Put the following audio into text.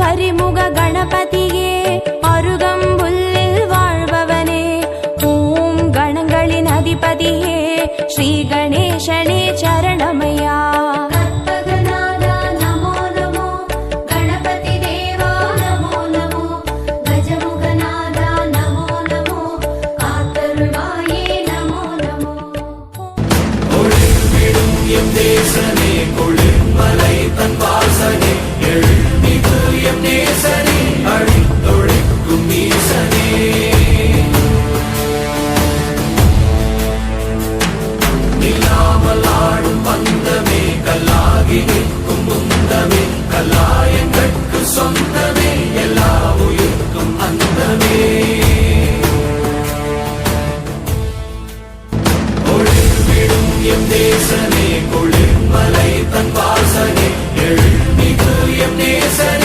கரிமுக கணபதியே அருகம்புல்லில் வாழ்பவனே ஓம் கணங்களின் அதிபதியே ஸ்ரீ கணேசனே சரணமையா தேசனே கொள்ளிமலை தன் வாசனே எழுமிகு எம் நேசனே அழித்தொழிக்கும் ஈசனே நில்லாமல் ஆடும் பந்தமே கல்லாகி நிற்கும் முந்தமே கல்லாயங்கட்கு சொந்தமே எல்லா உயிர்க்கும் அந்தமே ஒளிர்விடும் எம் தேசனே கொள்ளிமலை தன் வாசனே எழுமிகு எம் நேசனே